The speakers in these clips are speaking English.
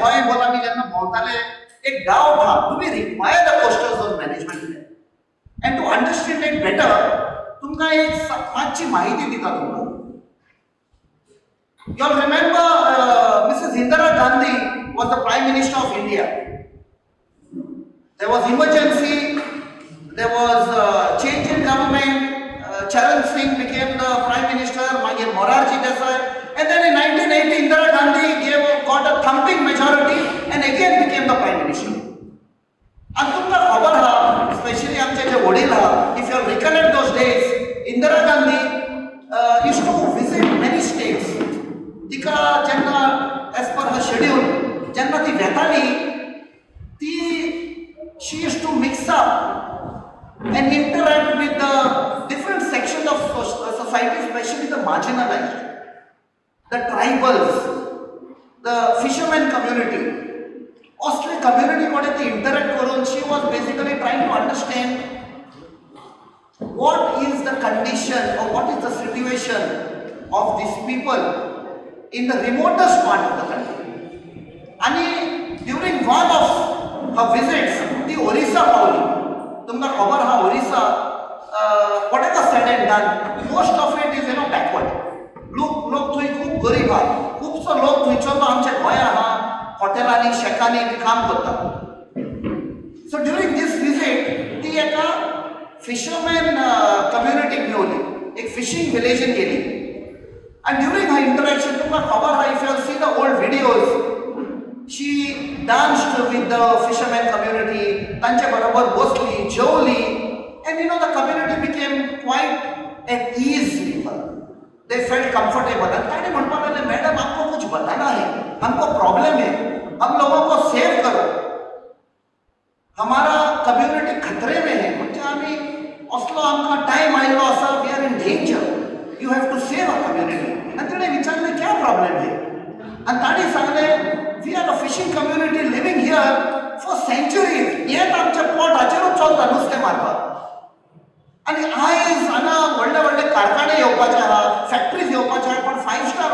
गोंय बोला आमी जेन्ना भोंवताले एक डावट आहा, do we require the coastal zone management and to understand it better तुमकां एक मातशी माहिती दिता तुमकां. You all remember Mrs. Indira Gandhi was the Prime Minister of India. There was emergency, there was change in government, Charan Singh became the Prime Minister, Morarji Desai, and then in 1980 Indira Gandhi got a thumping majority and again became the Prime Minister. And tumka khabar ha, especially amche je wadil ha, if you recollect those days, Indira Gandhi used to visit many states. तिका जेन्ना as per हर schedule जेन्ना ती वेताली ती she used to mix up and interact with the different sections of society, especially the marginalized, the tribals, the fishermen community. Asle community kode ती interact करून she was basically trying to understand what is the condition or what is the situation of these people in the remotest part of the country. And during one of her visits, the Orissa पावली. तुमकां खबर हा Orissa, whatever said and done, most of it is backward. लोक थंय खूब गरीब हा. खुबसो लोक थंयचो तो आमच्या गोंया हा हॉटेलांनी शेकांनी काम करता. So during this visit, ती एका fisherman community मेवली, एक fishing village गेली. And during her interaction, if you see the old videos, she danced with the fisherman community, tanche barabar bosli, jowli, and the community became quite at ease with her. They felt comfortable. And they said, madam, आपको कुछ बताना है, हमको problem है, हम लोगों को save करो, हमारा कम्युनिटी खतरे में है. म्हणजे आम्ही असलो आमका टाइम आयलो आसा, we are in danger, you have to save a community. आणि तिने विचारले क्या प्रॉब्लेम आहे. आणि ताणी सांगले we are a fishing community living here for centuries. येत आमच्या पोटाचेरूच चलता नुस्तें मारपाक. आणि आयज हांगा व्हडले व्हडले कारखाने येवपाचे आहा, फॅक्टरीज येवपाचे आहा, पण 5 स्टार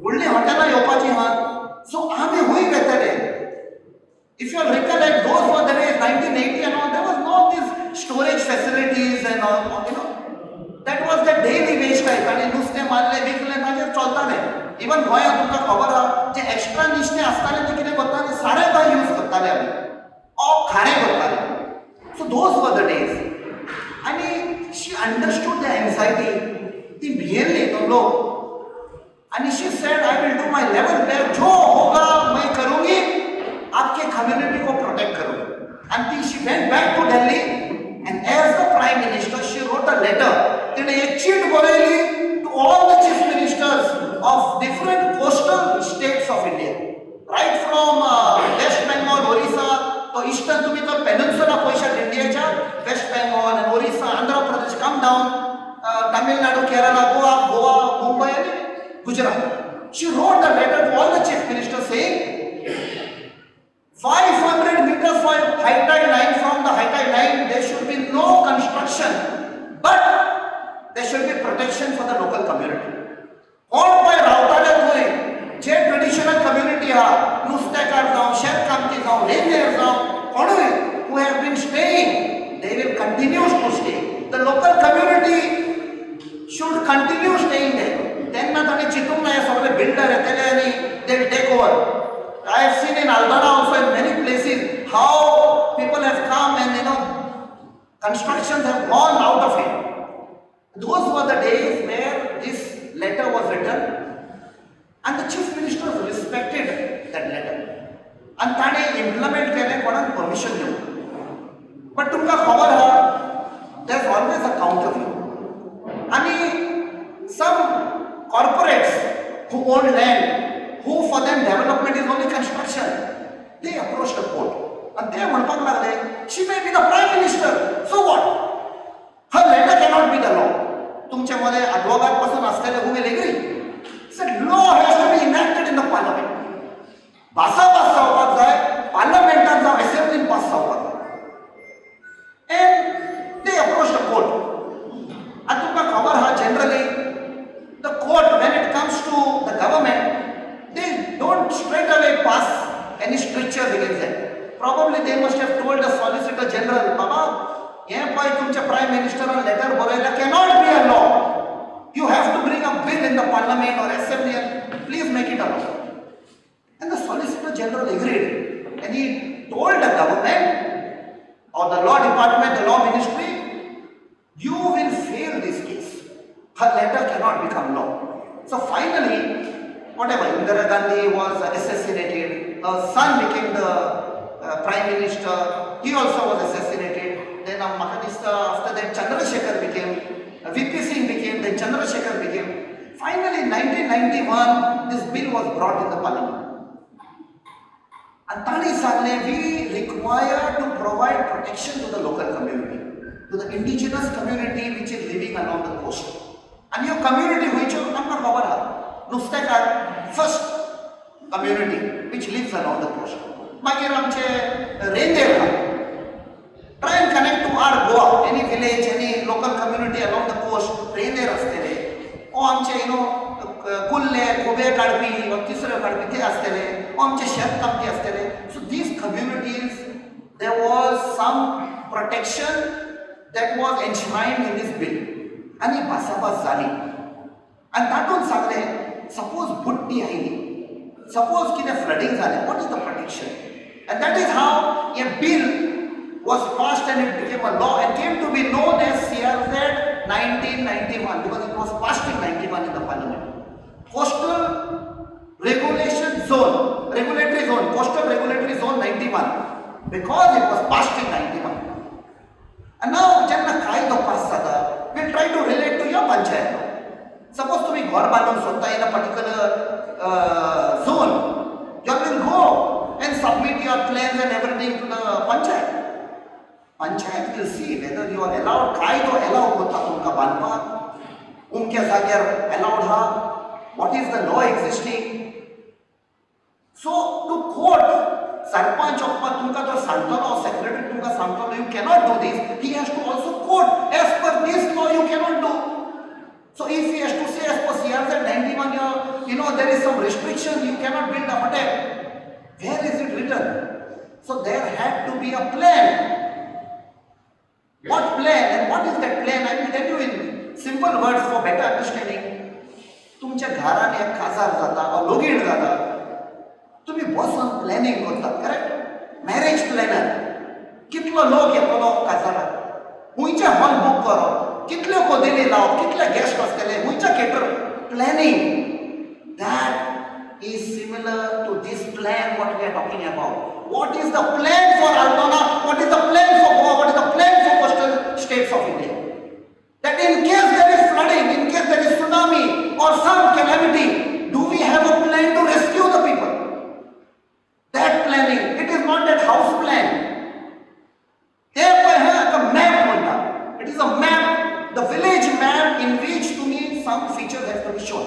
व्हडली हॉटेलां येवपाची आहा. सो आमी हूंय वेतले. If you recollect, those were the days 1980 and all, there was no these storage facilities and all, that was the daily wage type. आणि नुस्तें मारले विकले ताजेर चलताले. इवन गोंयांत तुमकां खबर आहा जे एक्स्ट्रा नुस्तें आसतालें ते कितें करताले, सारें भाय यूज करताले आमी, खारें करताले. So those were the days. आणि शी अंडरस्टूड द एन्झायटी. ती भियेल्ली तो लोक. आणि she said I will do my level best, जो होगा मैं करूंगी, आपके कम्युनिटी को प्रोटेक्ट करूंगी. And she went back to Delhi and as the Prime Minister she wrote a letter. तिने एक चीट बरयली to all the chief ministers of different coastal states of India, right from West Bengal, Orissa, तो eastern तुम्ही तो peninsula पळयशात इंडियाच्या, West Bengal and Orissa, Andhra Pradesh, come down, Tamil Nadu, Kerala, Goa, Mumbai and Gujarat. She wrote a letter to all the chief ministers saying 500 meters from high tide line, from the high tide line there should be no construction, but there should be protection for the local community. कोण पळय रावताले थंय जे traditional community आहा, नुस्तेकार जावं, शेतकामती जावं, ranger जावं, कोणूय who have been staying, they will continue to stay. The local community should continue staying there. तेन्ना ताणें चिंतूंक ना हे सगळे बिल्डर येतले आनी they will take over. I have seen in Aldana also in many places how people have come and constructions have gone out of it. Those were the days where this letter was written and the chief ministers respected that letter. And ताणे implement केले कोणाक permission दिवंक. But तुमकां खबर आहा, there's always a counter view. आणि some corporates who own land, who for them development is only construction, they approached the court and they म्हणपाक लागले, she may be the prime minister, so what? Her letter cannot be the law. तुमच्या मध्ये advocate पासून असलेले who will agree? Said law has to be enacted in the parliament. भासा पास जावपाक जाय, parliamentan जावं assemblyन पास जावपाक जाय. And they approached the court. आणि तुमकां खबर आहा generally the court when it comes to the government, they don't straight away pass any strictures against them. Probably they must have told the Solicitor General, Baba, yeah, boy, tumche Prime Minister on letter borayla cannot be a law. You have to bring a bill in the Parliament or Assembly and please make it a law. And the Solicitor General agreed. And he told the government or the law department, the law ministry, you will fail this case. Her letter cannot become law. So finally, whatever, Indira Gandhi was assassinated, her son became the Prime Minister, he also was assassinated. Then after that Chandrasekhar became, VP Singh became, then Chandrasekhar became. Finally in 1991, this bill was brought in the Parliament. And Tani Sagne, we require to provide protection to the local community, to the indigenous community which is living along the coast. And your community which is not covered, Nustekar, first community which lives along the coast. Magir amche Rendeva. Try and connect to our Goa, any village, any local community along the coast, Rendeva astele. O amche, Kulle, Kobe Kadpi, or Kisra Kadpi the astele. O amche Shep Kamti astele. So these communities, there was some protection that was enshrined in this bill. And he basabas zali. And that one sagle, suppose Bhutti aini, suppose kine flooding zale, what is the protection? And that is how a bill was passed and it became a law and came to be known as CRZ 1991 because it was passed in 91 in the Parliament. Coastal Regulation Zone, Regulatory Zone, Coastal Regulatory Zone 91 because it was passed in 91. And now, Janna Kaido Passada, we try to relate to your panchayat. Suppose to be Gorbanum Sota in a particular zone, you will go and submit your plans and everything to the panchayat. Panchayat will see whether you are allowed, Kaido allowed Kota Unka Banpa, Unke Zagar allowed her, what is the law existing. So, to quote, Sarpanch Oppa Tunka to Santana or Secretary Tunka Santana, you cannot do this. He has to also quote, as per this law you cannot do. So if he has to say as per CRZ 91, there is some restriction, you cannot build a hotel. Where is it written? So there had to be a plan. What plan and what is that plan? I will tell you in simple words for better understanding. तुमच्या घराने एक खासदार जाता or लोगीण जाता. तुम्ही बसून planning करतात, correct? Marriage planner कितलो लोक येतलो काजाराक, हुंयचे हॉल बूक करप, कितल्यो कोदेली लावप, कितले गेस्ट आसतले, हुंयचे cater planning. That is similar to this plan what we are talking about. What is the plan for Altona? What is the plan for Goa? What is the plan for coastal states of India? That in case there is flooding, in case there is tsunami or some calamity, do we have a plan to rescue the people? That planning, it is not that house plan. Here we have a map. It is a map, the village map in which to me some features have to be shown.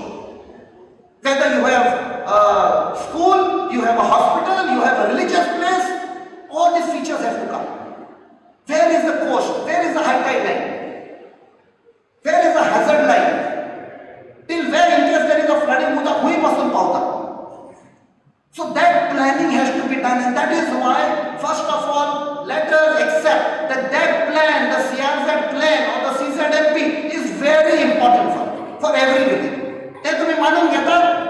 Whether you have a school, you have a hospital, you have a religious place, all these features have to come. Where is the coast? Where is the high tide line? Where is the hazard line? Till where in case there is a flooding, hui pasun pauta. So that planning has to be done, and that is why, first of all, let us accept that that plan, the CRZ plan or the CZMP is very important for every village. Then to be manum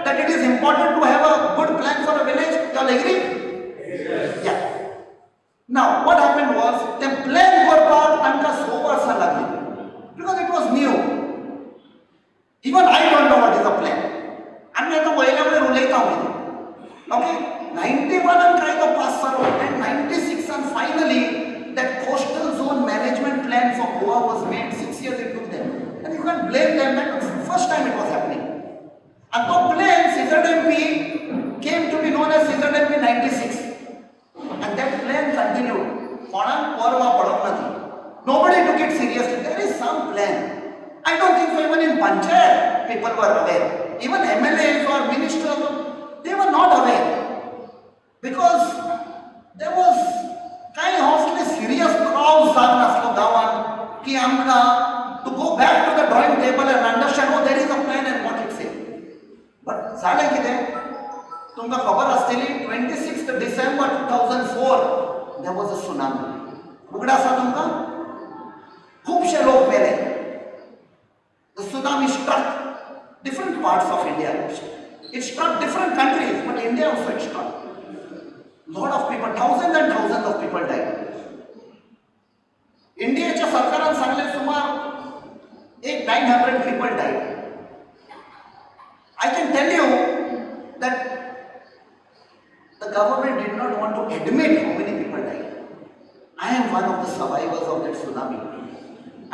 that it is important to have a good plan for a village. You all agree? Yes. Yeah. Now, what happened was, the plan for part tanka sober sa lagli because it was new. Even I don't know what is a plan. I am to wala ruleta hoye. Okay, 91 and try to pass and 96 and finally that coastal zone management plan for Goa was made. 6 years it took them, and you can't blame them. That was the first time it was happening. And the plan CZMP came to be known as CZMP 96, and that plan continued. Nobody took it seriously. There is some plan. I don't think so even in Panchayat people were aware. Even MLAs or ministers, they were not aware. Because there was kind of serious crowds to go back to the drawing table and understand, oh, there is a plan and what it says. But तुमकां खबर आसतली 26 December 2004 there was a tsunami. उगड आसा तुमकां? खुबशे लोक मेले. The tsunami struck different parts of India. It struck different countries, but India also it struck. Lot of people, thousands and thousands of people died. इंडियाच्या सरकारान सांगले सुमार 900 people died. I can tell you that the government did not want to admit how many people died. I am one of the survivors of that tsunami.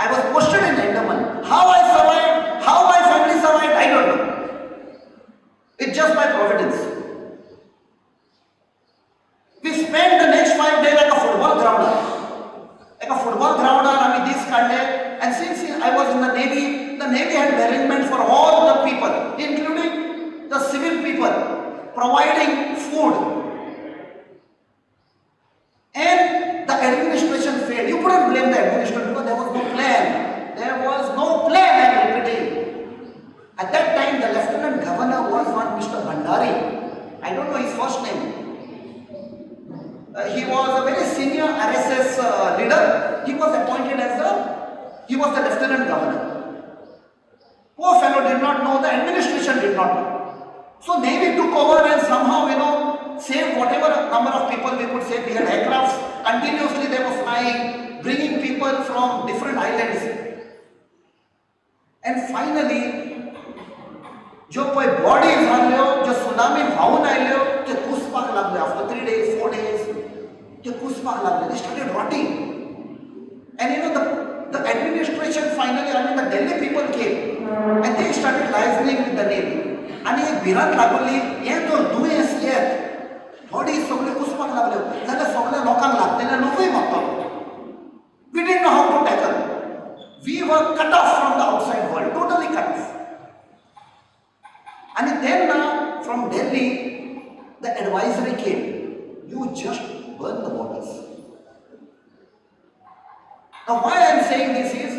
I was posted in Andaman. How I survived, how my family survived, I don't know. It's just by providence. We spent the next 5 days like a football grounder. Like a football grounder, I mean, this kind of, and since I was in the Navy had arrangement for all the people, including the civil people, providing food. And the administration failed. You couldn't blame the administration because there was no plan. There was no plan, I'm repeating. At that time, the Lieutenant Governor was one Mr. Bhandari. I don't know his first name. He was a very senior RSS leader. He was appointed he was the Lieutenant Governor. Poor fellow did not know, the administration did not know. So Navy took over and somehow, saved whatever number of people we could save. We had aircrafts. Continuously they were flying, bringing people from different islands. And finally, जो कोई bodies आल्यो, जो tsunami भावून आल्यो, ते कुसपाक लागले. After 3 days, 4 days, ते कुसपाक लागले. They started rotting. And the administration finally, the Delhi people came and they started liaising with the Navy. And एक भिरांत लागली, हे तो दुयेंस येत. थोडी सगळे कुसपाक लागले. जाल्यार सगळ्या लोकांक लागतले लोकूय मरतलो. We didn't know how to tackle. We were cut off from the outside world, totally cut off. And then now, from Delhi, the advisory came. You just burn the bodies. Now why I am saying this is,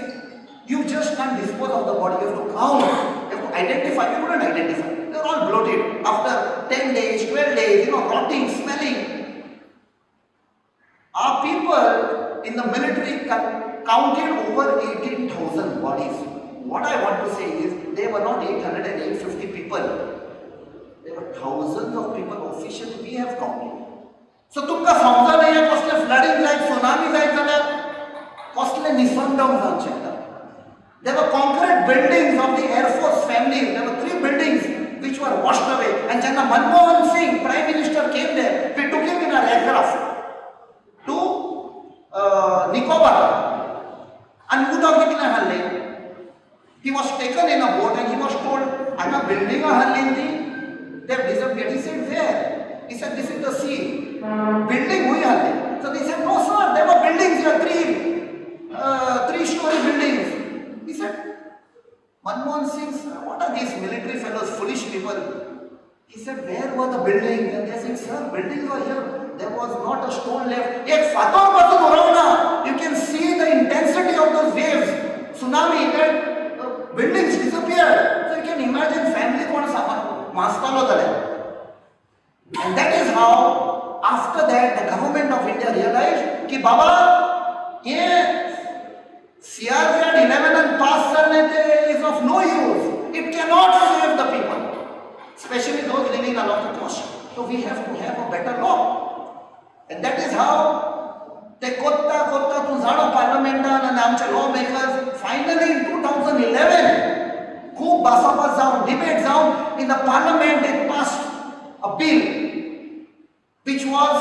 you just can't dispose of the body. You have to count, you have to identify. You couldn't identify. They're all bloated. After 10 days, 12 days, rotting, smelling. Our people in the military counted over 18,000 bodies. What I want to say is, they were not 800 and 850 people. There were thousands of people officially we have counted. So तुमका समजा नाही कसले flooding जायत, tsunami जायत जाल्यार कसले Nisarga down जावंक शकता. There were concrete buildings of the Air Force family. There were 3 buildings which were washed away. And Janna Manmohan Singh, Prime Minister, came there. We took him in our aircraft to Nicobar. And Udo Kitna Halle. He was taken in a boat and he was told, I'm a building a Halindi. They have disappeared. He said, where? He said, this is the sea. Building hui Halle. So they said, no sir, there were buildings here, 3-story buildings. He said, Manmohan Singh, what are these military fellows, foolish people? He said, where were the buildings? And they said, sir, buildings were here. There was not a stone left. Yet Fator Batul Urauna, you can see the intensity of those waves. Tsunami, that buildings disappeared. So you can imagine family mastalo dale. And that is how, after that, the government of India realized कि बाबा ये CRZ 11 and pass is of no use. It cannot save the people, especially those living along the coast. So we have to have a better law. And that is how the kotta to Zano Parliament and Amcha lawmakers finally in 2011, खूब बासाबास जाऊन, debate जाऊन, in the parliament they passed a bill which was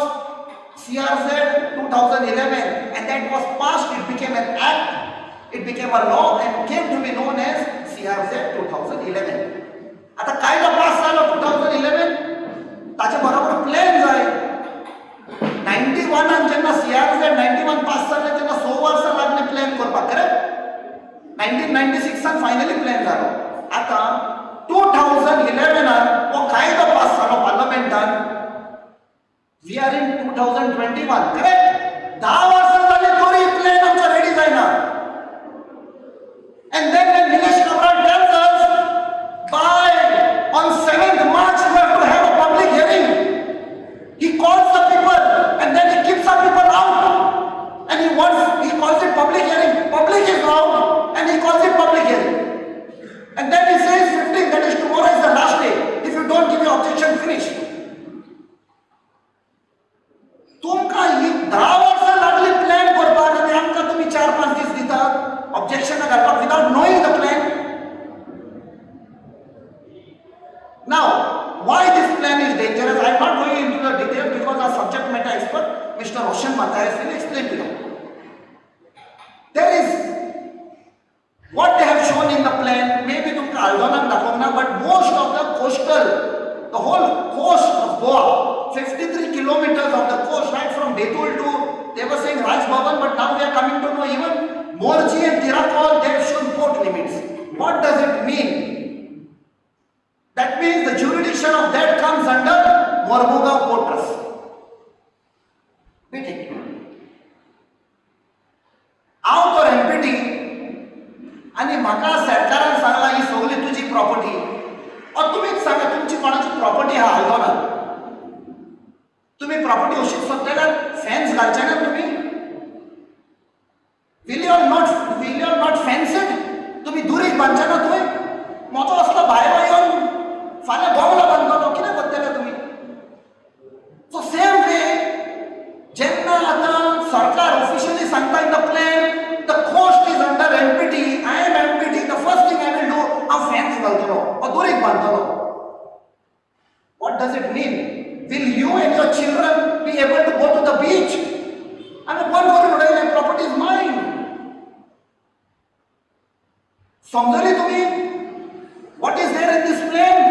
CRZ 2011, and that was passed, it became an act, it became a law and came to be known as CRZ 2011. आता कायदा पास झाला 2011, ताच्या बरोबर plan जाय. 91 जेन्ना CRZ 91 पास जाले तेन्ना 6 वर्सां लागले प्लॅन करपाक, करेक्ट? 1996 फायनली प्लॅन जालो. आता 2011 हो कायदा पास जालो पार्लमेंटान. We are in 2021, correct? 10 वर्सां जाली तरी प्लॅन आमचा रेडी जायना. And then when Nilesh Kabra tells us by on 7th March we have to have a public hearing, तुमकां ही 10 वर्सां लागली प्लॅन करपाक आनी आमकां तुमी 4-5 दीस दितात ऑब्जेक्शनां घालपाक without knowing the plan. Now, why this plan is dangerous? I am not going into the detail because our subject matter expert, Mr. Roshan Matthias, will explain to you. There is what they have shown in the plan. Maybe तुमका आल्दोनाक दाखोवना, but most of the coastal, the whole coast of Goa, 53 kilometers of the coast, right from Betul to, they were saying Raj Bhavan, but now we are coming to know even Morji and Tirakol, they have shown port limits. What does it mean? That means the jurisdiction of that comes under Mormugaon Port Trust. हांव तो empty आनी म्हाका सरकारान सांगला ही सगळी तुजी property. तुमीच सांगा तुमची कोणाची प्रॉपर्टी आहा आल्दोनान? तुम्ही प्रॉपर्टी अशीच सोदलेल्यार फेन्स घालचे ना तुम्ही? Will you not fence it? तुम्ही दुरीक बांदचे ना थंय? म्हजो असलो भायलो येवन फाल्यां बोंगलो बांदतलो, कितें करतले तुमी? सो सेम वे जेन्ना आतां सरकार ऑफिशियली सांगता in the plan the coast is under MPT, I am MPT, the first thing I will do, हांव फेन्स घालतलो वा दुरीक बांदतलो. What does it mean? Will you and your children be able to go to the beach? आमी बंद करून उडयलें, property is मायन. समजली तुम्ही? What is there in this plan?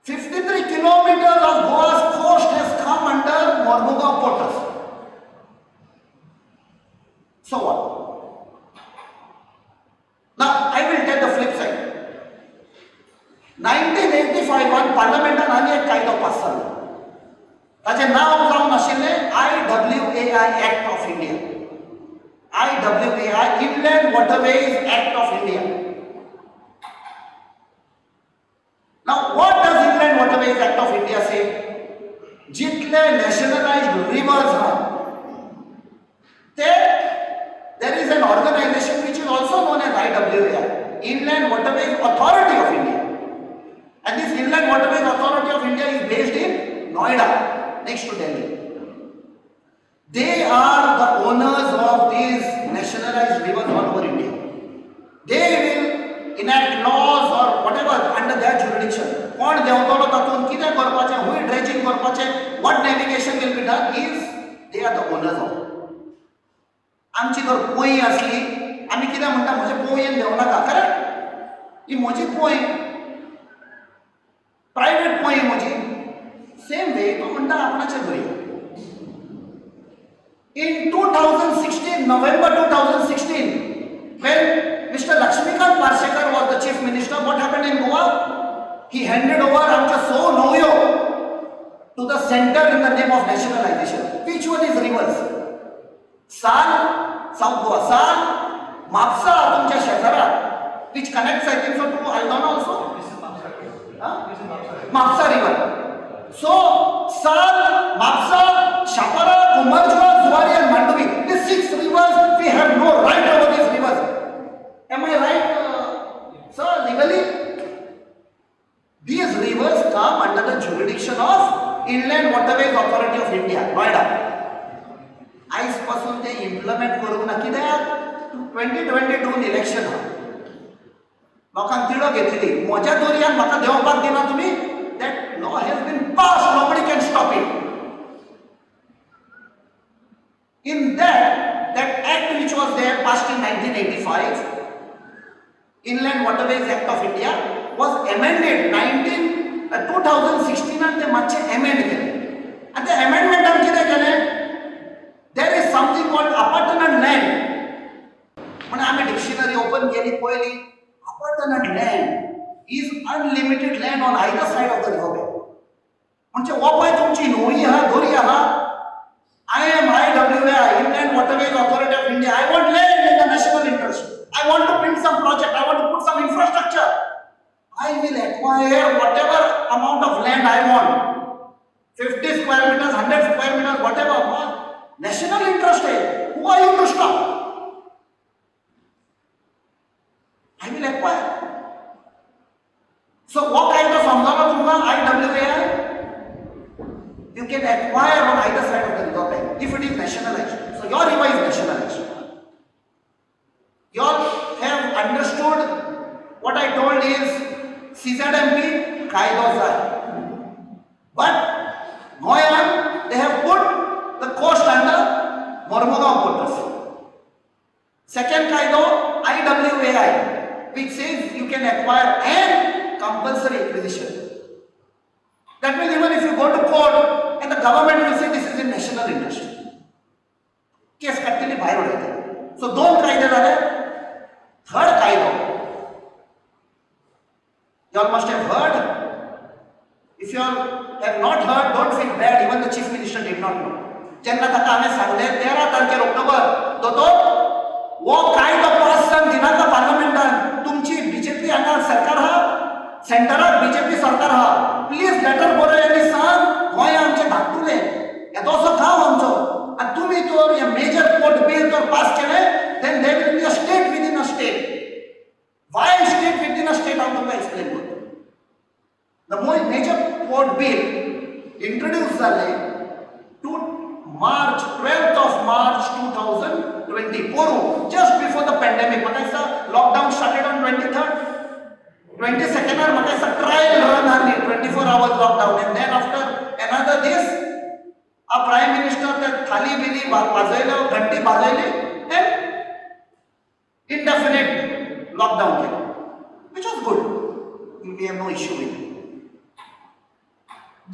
53 kilometers of Goa's coast has come under Mormugaon Port Trust. So what? Now I will tell the flip side. 1985 one पार्लमेंटान आनी एक कायदो पास जालो. ताचें नांव जावन आशिल्लें IWAI Act of India. IWAI Inland Waterways Act of India. Now what does Inland Waterways Act of India say? जितले nationalized rivers are, there is an organization which is also known as IWAI, Inland Waterways Authority of India. And this Inland Waterways Authority of India is based in Noida, next to Delhi. They are the owners of these nationalized rivers all over India. They will enact laws or whatever under their jurisdiction. कोण देंवतलो तातूंत कितें करपाचें, हूंय dredging करपाचें, what navigation will be done is they are the owners of. आमची जर पोंय आसली, आमी कितें म्हणटा म्हजे पोंयेन देंवं नाका, करेक्ट? ही म्हजी पोंय, प्रायवेट पोंय म्हजी. सेम वे तो म्हणटा आपणाचें भरया. In 2016, November 2016, when Mr. Lakshmikant Parshekar was the chief minister, what happened in Goa? He handed over Amcha So Noyo to the center in the name of nationalization. Which one is rivers? Sal, South Goa, Sal, Mapsa, Tumcha Shekara, which connects I think so to Aldona also? Mapsa river. So, Sal, Mapsa, Shapara, Kumarjua, Zuari and Mandovi, these 6 rivers, we have no right over these rivers. Am I right, sir, legally? These rivers come under the jurisdiction of Inland Waterways Authority of India, Noida. आयज पासून ते implement करूंक ना, कित्याक 2022 election हा. लोकांक तिडो घेतली, म्हज्या दर्यान म्हाका देंवपाक दिना तुमी. That law has been passed, nobody can stop it. In that act which was there passed in 1985, Inland Waterways Act of India was amended 2016 and they मातशे amend केले. And the amendment कितें केलें? There is something called appurtenant land. म्हण आमी dictionary open केली पयली. Appurtenant land is unlimited land on either side of the riverbed. म्हणजे हो पळय तुमची न्हंय आहा, दर्या आहा. I am IWAI, Inland Waterways Authority of India. I want land in the national interest. I want to build some project. I want to put some infrastructure. I will acquire whatever amount of land I want. 50 square meters, 100 square meters, whatever. National interest hai. Who are you to stop? I will acquire. So what kind of samjana tumka IWAI? You can acquire on either side of the river bank if it is nationalized. So your river is nationalized. You all have understood what I told is CZMP Kaidozar. But Goyan, they have put the coast under Mormugao Porters. Second Kaido, IWAI, which says you can acquire and compulsory acquisition. That means even if you go to court and the government will say this is in national interest. Case kattili bhayar hodete. So दोन कायदे झाले. Third Kaido. You all must have heard. If you all have not heard, don't feel bad. Even the chief minister did not know. जेन्ना ताका हांवें सांगलें 13 तारखेर October दोतोर वो कायदो पास जावन दिनाका पार्लमेंटान तुमची बीजेपी हांगा सरकार आहा सेंटराक बीजेपी सरकार आहा प्लीज लेटर बरोय आनी सांग गोंय आमचे धाकटुले येदोसो गांव आमचो आनी तुमी तर हे मेजर पोर्ट बिल तर पास केले then there will be a state within a state why state within a state हांव तुमकां एक्सप्लेन करता the major port bill introduce जाले to March 12th of March 2020 Poru just before the pandemic makaisa lockdown started on 23rd 22nd or makaisa trial run hali 24 hours lockdown and then after another this a prime minister the thali bili bajayla ghanti bajayli and indefinite lockdown came which was good. We have no issue with it.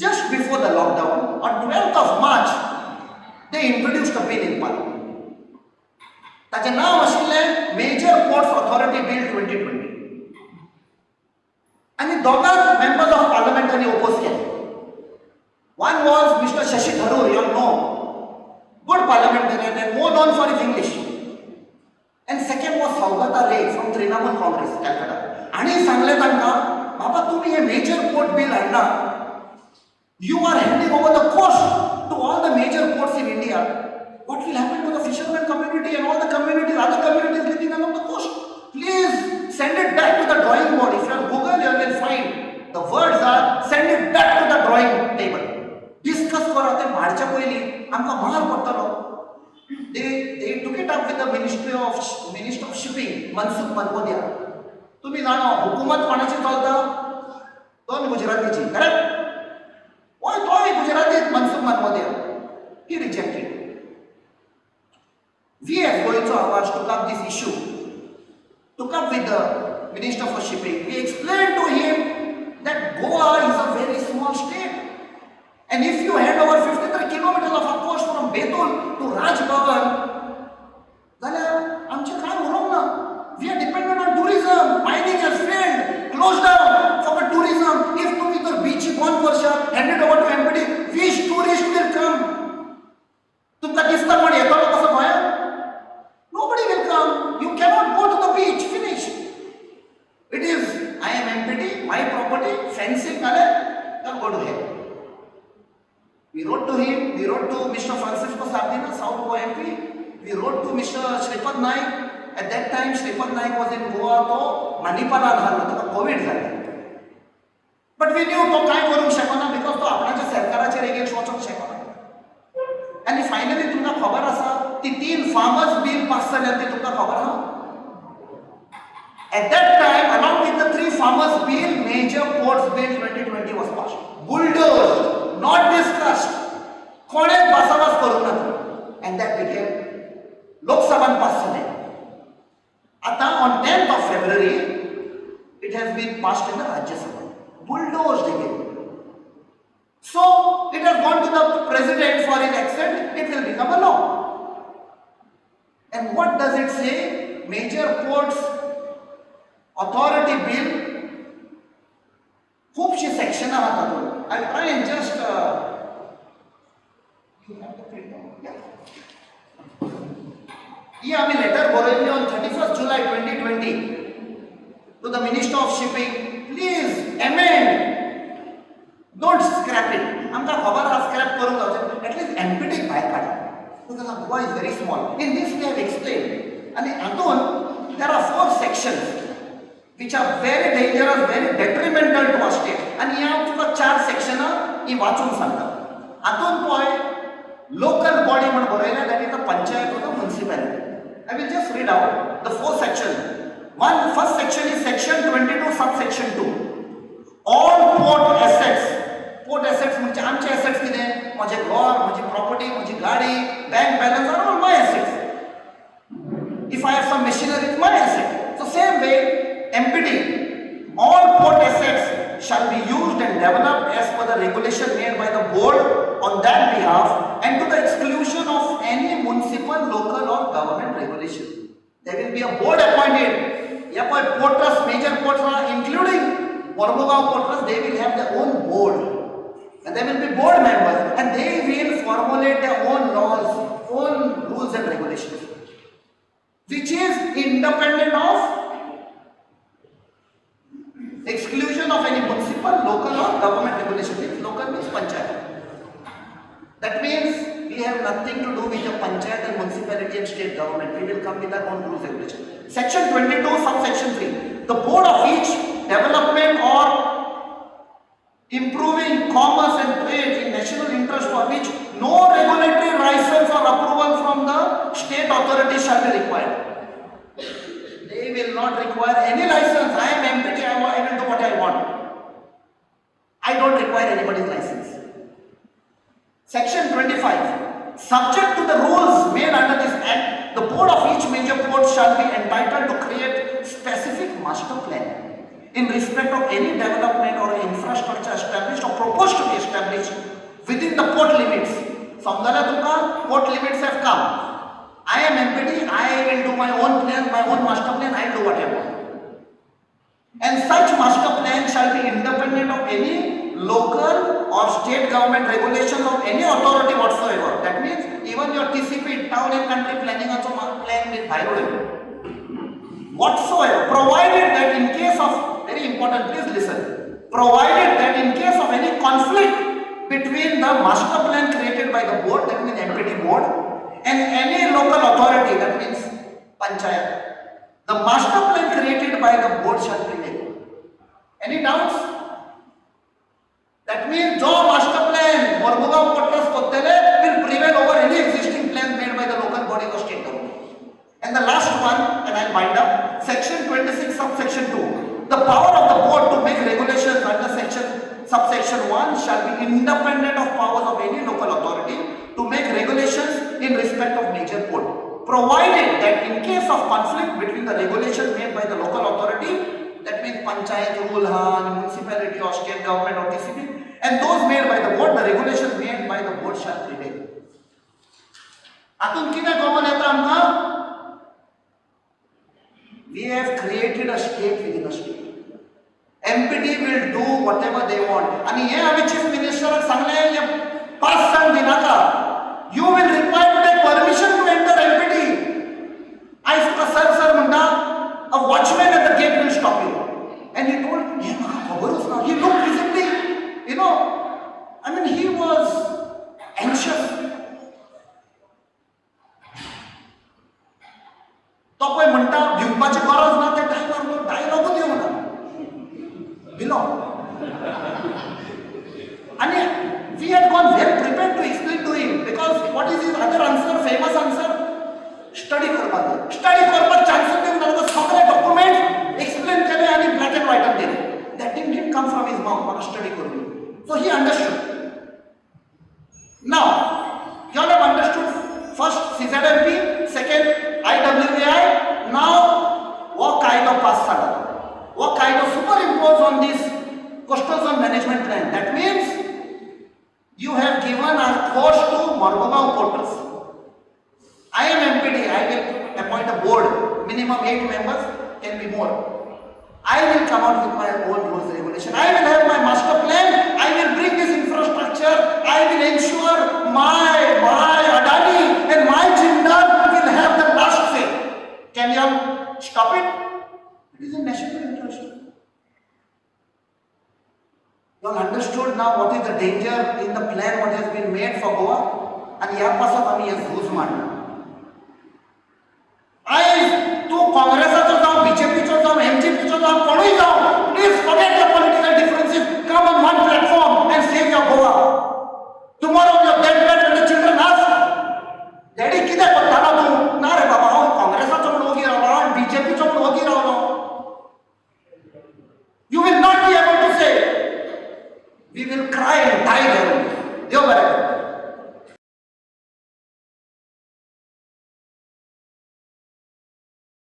Just before the lockdown on 12th of March they introduced a bill in parliament. ताचे नाव आशिल्लें major ports authority bill 2020. आनी दोगांच members of पार्लमेंटांनी oppose केले. One was Mr. Shashi Tharoor, you all know, good parliamentarian and more known for his English. And second was Saugata Ray from Trinamool Congress, Calcutta. आनी सांगलें तांकां बाबा तुमी हे major port bill हाडना. You are handing over the coast to all the major ports in India. What will happen to the fishermen community and all the communities, other communities living along the coast? Please send it back to the drawing board. If you are Google, you will find the words are send it back to the drawing table. Discuss kora te marcha पयली आमकां मार पडटलो. They took it up with the Minister of Shipping, Mansukh Manodhia. तुम्ही जाणो हुकूमत कोणाची चलता? दोन गुजरातीची, correct? Why toy Gujarati Mansukh Manodhia? He rejected. We as Goenka Awaaz took up this issue, took up with the Minister for Shipping. We explained to him that Goa is a very small state. And if you hand over 53 kilometers of a coast from Betul to Raj Bhavan, then आमचे काय उरूंक ना. We are dependent on tourism. Mining has failed, closed down for the tourism. If तुम्ही तर beach बंद करशात, hand it over to MPD, which tourist will come? तुमका दिसता कोण येतलो कसो गोंयांत? Nobody will come. You cannot go to the beach. Finish. It is, I am MPD, my property, fencing, then go to hell. We wrote to him, we wrote to Mr. Francisco Sardina, South Goa MP. We wrote to Mr. Shripad Naik. At that time, Shripad Naik was in Goa, so Manipal झालं, COVID झालं. But we knew तो काय करूंक शकना because तो आपणाच्या सरकाराचेर against वचोंक शकना. आणि फायनली तुमकां खबर आसा ती 3 फार्मर्स बिल पास जाल्यात ती तुमकां खबर आहा? At that time, along with the 3 farmers bill, major ports bill 2020 was passed. Bulldozed, not discussed. कोणेच भासाभास करूंक ना. And that became Lok Sabhan pass झाले. आता on 10th of February, it has been passed in the Rajya Sabha. Bulldozed again. So, it has gone to the president for his accent, it will become a law. And what does it say? Major ports authority bill. खूपशी section आहात तातूंत. I'll try and just आम्ही letter बरयल्ली on 31st July 2020 to the Minister of Shipping. Please amend. Don't scrap it. आमकां खबर आहा scrap करूंक जावचें. At least MPD भायर काडा. Because Goa is very small. In this we have explained. And हातूंत there are 4 sections which are very dangerous, very detrimental to our state. And ह्या तुका 4 सेक्शनां ती वाचून सांगता. हातून पळय लोकल बॉडी म्हणून बरयलें that is the panchayat of the municipality. I will just read out the 4 sections. First section is section 22 subsection 2. All port assets. Port assets म्हणजे आमचे assets कितें? माझे घर, माझी property, माझी गाडी, bank balance are all my assets. If I have some machinery, it's my asset. So same way, MPD, all port assets shall be used and developed as per the regulation made by the board on that behalf and to the exclusion of any municipal, local or government regulation. There will be a board appointed. Yeah, but port trust, major ports are including Mormugao Port Trust, they will have their own board. And there will be board members and they will formulate their own laws, own rules and regulations, which is independent of exclusion of any municipal, local or government regulation. If local means panchayat. That means we have nothing to do with the panchayat and municipality and state government. We will come with our own rules and regulations. Section 22, subsection 3. The board of each development or improving commerce and trade in national interest for which no regulatory license or approval from the state authority shall be required. They will not require any license. I am MPT, I will do what I want. I don't require anybody's license. Section 25. Subject to the rules made under this act, the board of each major port shall be entitled to create specific master plan in respect of any development or infrastructure established or proposed to be established within the port limits. Samjhala tumka, port limits have come. I am MPD, I will do my own plan, my own master plan, I will do what I want. And such master plan shall be independent of any local or state government regulations of any authority whatsoever. That means even your TCP, town and country planning also plan with Bhairode. Whatsoever, provided that in case of, very important, please listen, provided that in case of any conflict between the master plan created by the board, that means MPD board, and any local authority, that means panchayat, the master plan created by the board shall prevail. Any doubts? That means jo master plan Mormugao Port Trust kottele will prevail over any existing plan made by the local body or state government. And the last one, and I'll wind up, section 26 subsection 2. The power of the board to make regulations under subsection 1 shall be independent of powers of any local authority to make regulations in respect of major port, provided that in case of conflict between the regulations made by the local authority, that means panchayat rule, municipality or state government or TCP, and those made by the board, the regulations made by the board shall prevail. Atun kine common eta amka? We have created a state within a state. MPD will do whatever they want. And here आम्ही chief minister सांगले ये pass सांग दिनाका. You will require to take permission to enter MPD. I said, sir, म्हणता, a watchman at the gate will stop you. And he told, ये मला खबरच ना. He looked visibly, I mean, he was anxious. तो पळय म्हणटा भिवपाची गरज ना त्या टायमार डायलॉग दियो म्हणा. Below. And we had gone well prepared to explain to him because what is his other answer, famous answer? Study करपाक. Study करपाक chances देऊन ताका सगळे document explain केले आणि black and white दिले. That didn't come from his mouth, but study करून. So he understood. Now, you all have understood first CZMP, second IWAI, now what kind of pass sada? What kind of superimpose on this coastal zone management plan? That means you have given a force to Mormugao Port Trust. I am MPD, I will appoint a board, minimum 8 members, can be more. I will come out with my own rules and regulation. I will have my master plan, I will bring this infrastructure, I will ensure my Adani and my Jindal will have the last say. Can you stop it? It is in national interest. You all understood now what is the danger in the plan what has been made for Goa? And यापासून आम्ही हे झूज मांडलं.